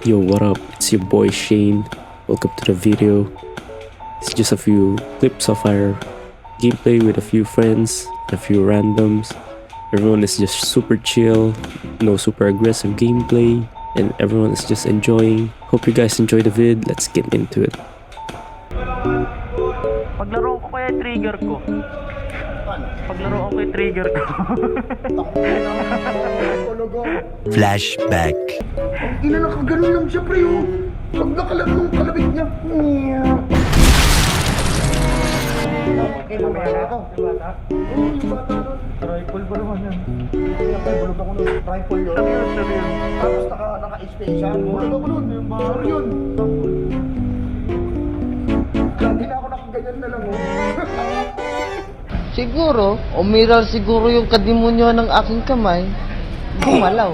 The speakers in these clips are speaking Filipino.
Yo, what up? It's your boy Shane. Welcome to the video. It's just a few clips of our gameplay with a few friends, a few randoms. Everyone is just super chill, no super aggressive gameplay, and everyone is just enjoying. Hope you guys enjoy the vid. Let's get into it. Paglaro ko kaya trigger ko. Paglaro ko kaya trigger ko. Flashback. Ina, nakaganon lang siya, pre, oh. Pag nakalag nung kalabit niya. Okay, mamaya na ako. Yung bata? Oo, yung bata nun. Rifle ba naman yan? Kaya tayo, bulog ako nun. Rifle yun. Sabi yun. Tapos naka-HP siya. Bulog ako nun. Sure yun. Lagi na ako nakaganyan na lang, oh. Siguro, umiral siguro yung kadimonyo ng aking kamay. Gumalaw.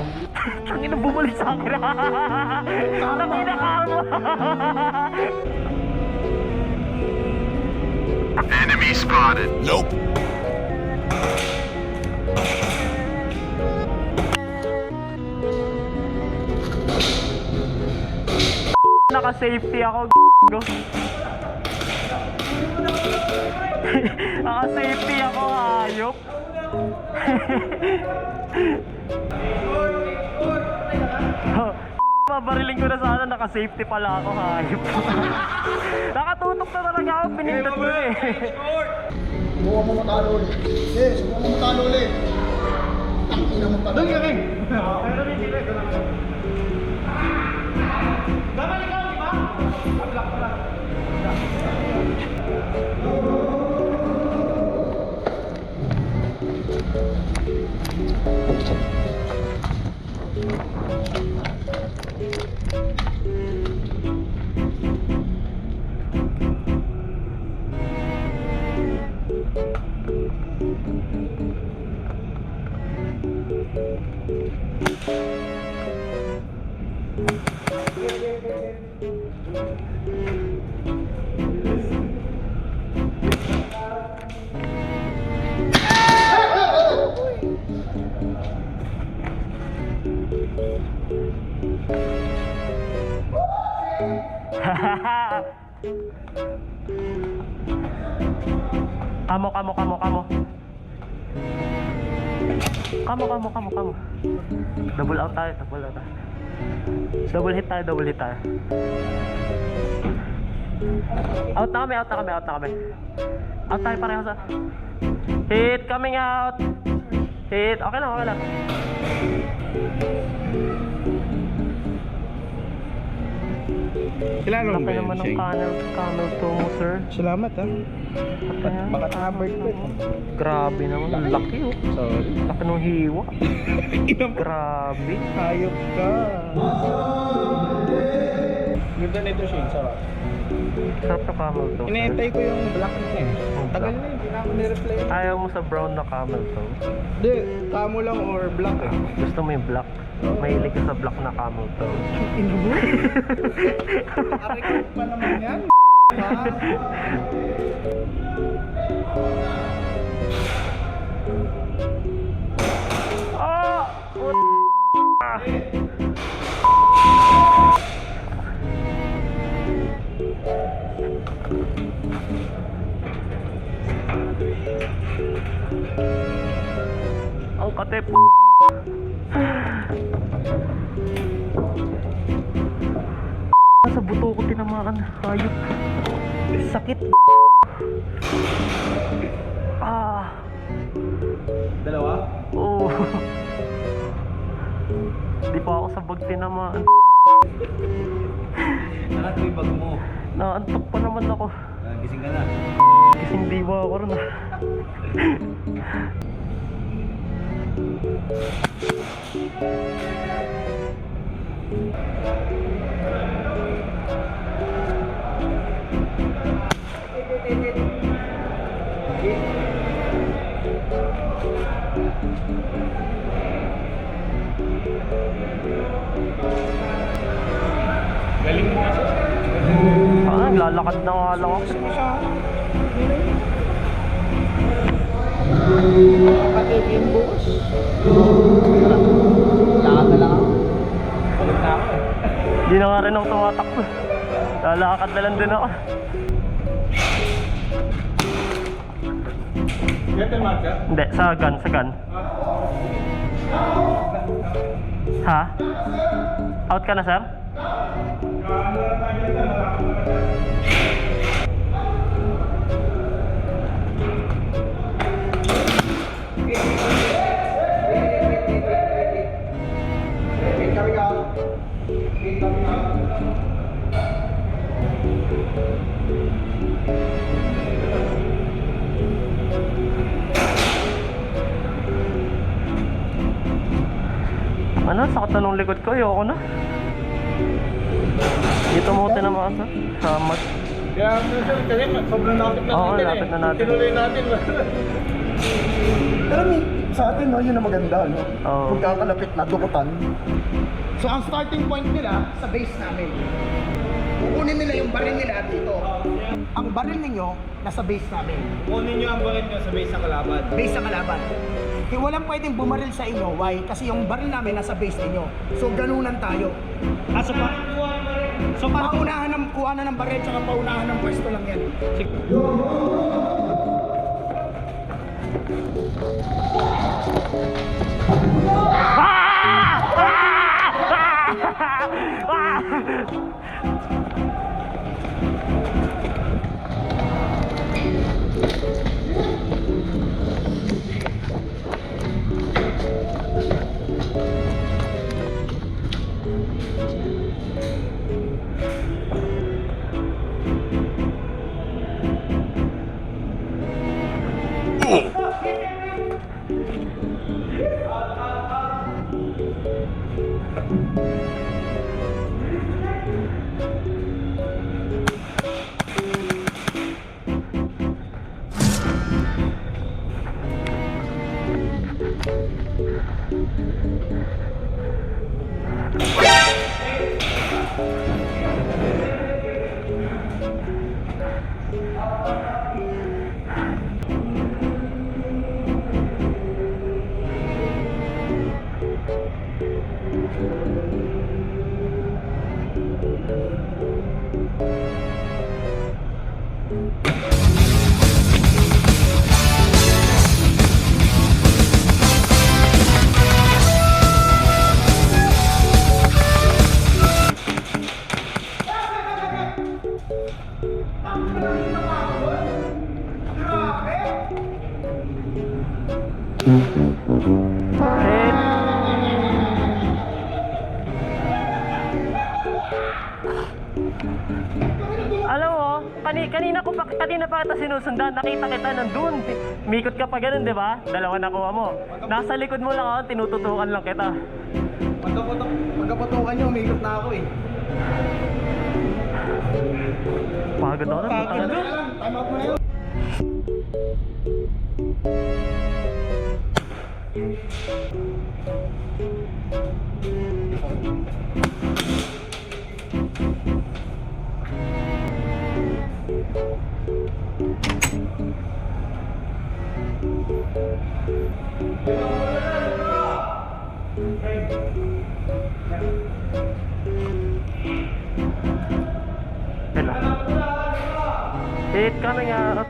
Tangina, bumalik sa akin. Tangina ka mo. Enemy spotted. Nope. Naka-safety ako. Naka-safety ako, hayop. Mabariling ko na sana, naka-safety pala ako, hayop. Nakatutok na talaga ako, pinindot ko eh. Subukan mo matalo ulit. Yes, subukan mo matalo ulit. Ang ina mo pa. Doon ka rin. Pero rin sila. Dapat ikaw, di ba? Ablak pa lang. Kamo. Double out tayo. Double hit tayo. Out na kami. Out tayo pareho sa... Hit, coming out. Hit, okay lang. Kilala mo ba Laki yun, naman ng Shane? camel toe mo, sir. Salamat ha. Baka tabard ko. Grabe naman, ang laki oh. Sorry. Laki ng hiwa. Inang Grabe. hayop ka. Ganda nito, Shane. Sarap. Sarap na camel toe, sir. Inaantay ko yung black na eh. Tagal na hindi na ako nireply. Ayaw mo sa brown na camel toe. Hindi, kamo lang or black eh. Gusto mo yung black. Mahilig ka sa black na camel toe. Ino mo? Aray ko pa naman yan. Ha? Ah! Ah! Ang katip. Sa buto ko tinamaan. Hayop. Sakit. Ah. Dalawa? Oo. Di pa ako sa bag tinamaan. Anak mo yung bag mo. Naantok pa naman ako. Gising ka na. Kising diwa ako rin ah. Galing mo kasi. Naglalakad na nga lang ako. Kapatid yung bukas. Lakad na lang ako. Pagod na ako eh. Hindi na nga rin ako tumatakbo. Lalakad na lang din ako. Hindi, sa gun. Ha? Out ka na, sir? Ano? Sakit na nung likod ko. Ayoko na. Dito mo tinamaan sa mat. Kaya sir, kasi sobrang lapit na Oo, natin lapit na natin. Tinuloy natin. Pero sa atin, no, yun ang maganda, no? Oo. Pagkakalapit na dukutan. So ang starting point nila sa base namin. Kukunin nila yung baril nila dito. Ang baril ninyo nasa base namin. Kunin nyo ang bakit nyo sa base sa kalaban. Base sa kalaban. Kaya walang pwedeng bumaril sa inyo. Why? Kasi yung baril namin nasa base ninyo. So ganunan tayo. So paunahan ng kuhanan ng baril tsaka paunahan ng pwesto lang yan. Alam mo, kanina pa kita sinusundan, nakita kita nandun. Mikot ka pa ganun, di ba? Dalawa nakuha mo. Nasa likod mo lang ako, tinututukan lang kita. Pagkaputukan nyo, umikot na ako eh. Pagod ako na. Time out mo na yun. Hit coming out.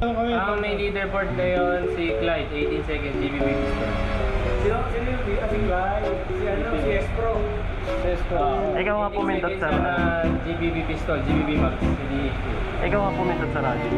Ang may leaderboard ngayon si Clyde, 18 seconds, GBB pistol. Sino yung dito si Clyde? Si Espro. Ikaw nga pumindot sa GBB pistol, GBB Max, CDHQ. Ikaw nga pumindot sa radyo.